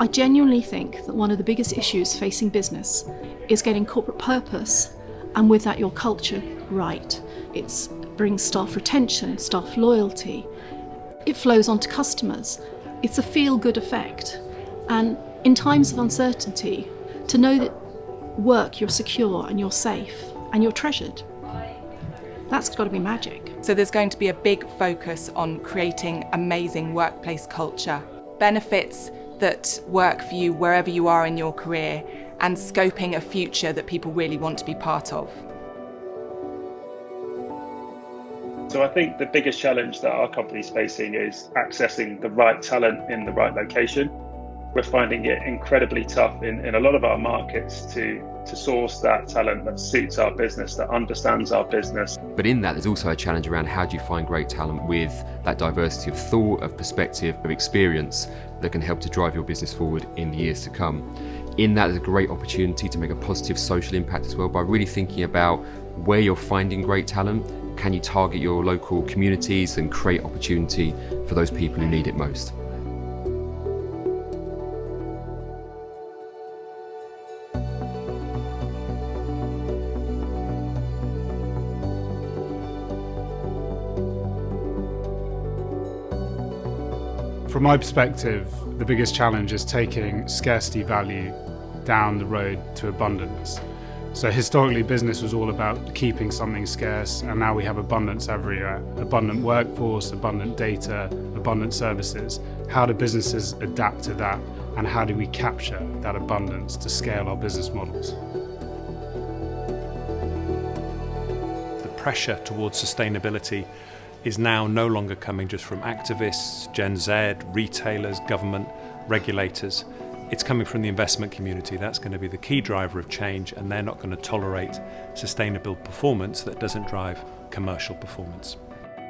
I genuinely think that one of the biggest issues facing business is getting corporate purpose, and with that your culture, right. It brings staff retention, staff loyalty. It flows on to customers. It's a feel-good effect. And in times of uncertainty, to know that work you're secure and you're safe and you're treasured, that's got to be magic. So there's going to be a big focus on creating amazing workplace culture, benefits that work for you wherever you are in your career, and scoping a future that people really want to be part of. So I think the biggest challenge that our company's facing is accessing the right talent in the right location. We're finding it incredibly tough in a lot of our markets to source that talent that suits our business, that understands our business. But in that, there's also a challenge around how do you find great talent with that diversity of thought, of perspective, of experience that can help to drive your business forward in the years to come. In that, there's a great opportunity to make a positive social impact as well by really thinking about where you're finding great talent. Can you target your local communities and create opportunity for those people who need it most? From my perspective, the biggest challenge is taking scarcity value down the road to abundance. So historically, business was all about keeping something scarce, and now we have abundance everywhere. Abundant workforce, abundant data, abundant services. How do businesses adapt to that, and how do we capture that abundance to scale our business models? The pressure towards sustainability is now no longer coming just from activists, Gen Z, retailers, government, regulators. It's coming from the investment community. That's going to be the key driver of change, and they're not going to tolerate sustainable performance that doesn't drive commercial performance.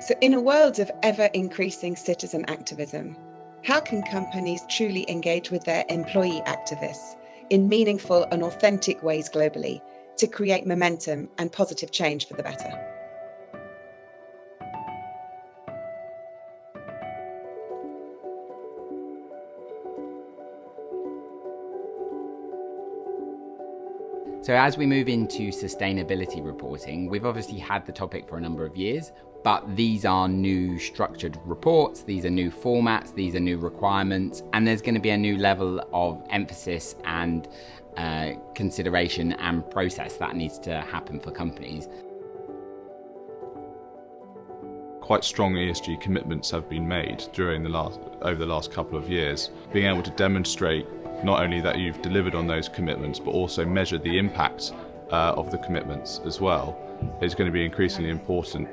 So in a world of ever-increasing citizen activism, how can companies truly engage with their employee activists in meaningful and authentic ways globally to create momentum and positive change for the better? So as we move into sustainability reporting, we've obviously had the topic for a number of years, but these are new structured reports, these are new formats, these are new requirements, and there's going to be a new level of emphasis and consideration and process that needs to happen for companies. Quite strong ESG commitments have been made over the last couple of years. Being able to demonstrate not only that you've delivered on those commitments, but also measure the impact of the commitments as well is going to be increasingly important.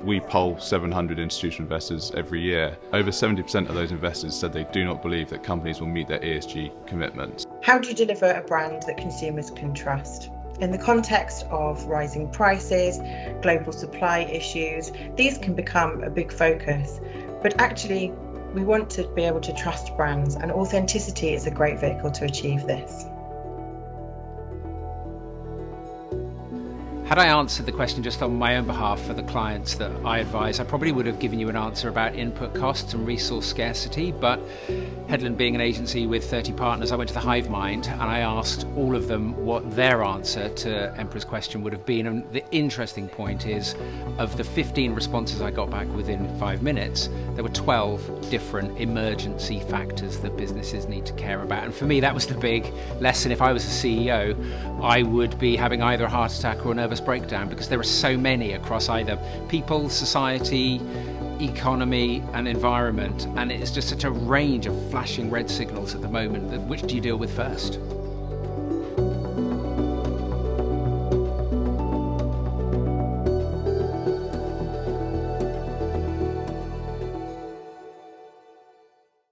We poll 700 institutional investors every year. Over 70% of those investors said they do not believe that companies will meet their ESG commitments. How do you deliver a brand that consumers can trust? In the context of rising prices, global supply issues, these can become a big focus. But actually, we want to be able to trust brands, and authenticity is a great vehicle to achieve this. Had I answered the question just on my own behalf for the clients that I advise, I probably would have given you an answer about input costs and resource scarcity, but Headland being an agency with 30 partners, I went to the Hive Mind and I asked all of them what their answer to Emperor's question would have been. And the interesting point is, of the 15 responses I got back within 5 minutes, there were 12 different emergency factors that businesses need to care about. And for me, that was the big lesson. If I was a CEO, I would be having either a heart attack or a nervous breakdown, because there are so many across either people, society, economy and environment, and it's just such a range of flashing red signals at the moment. Which do you deal with first?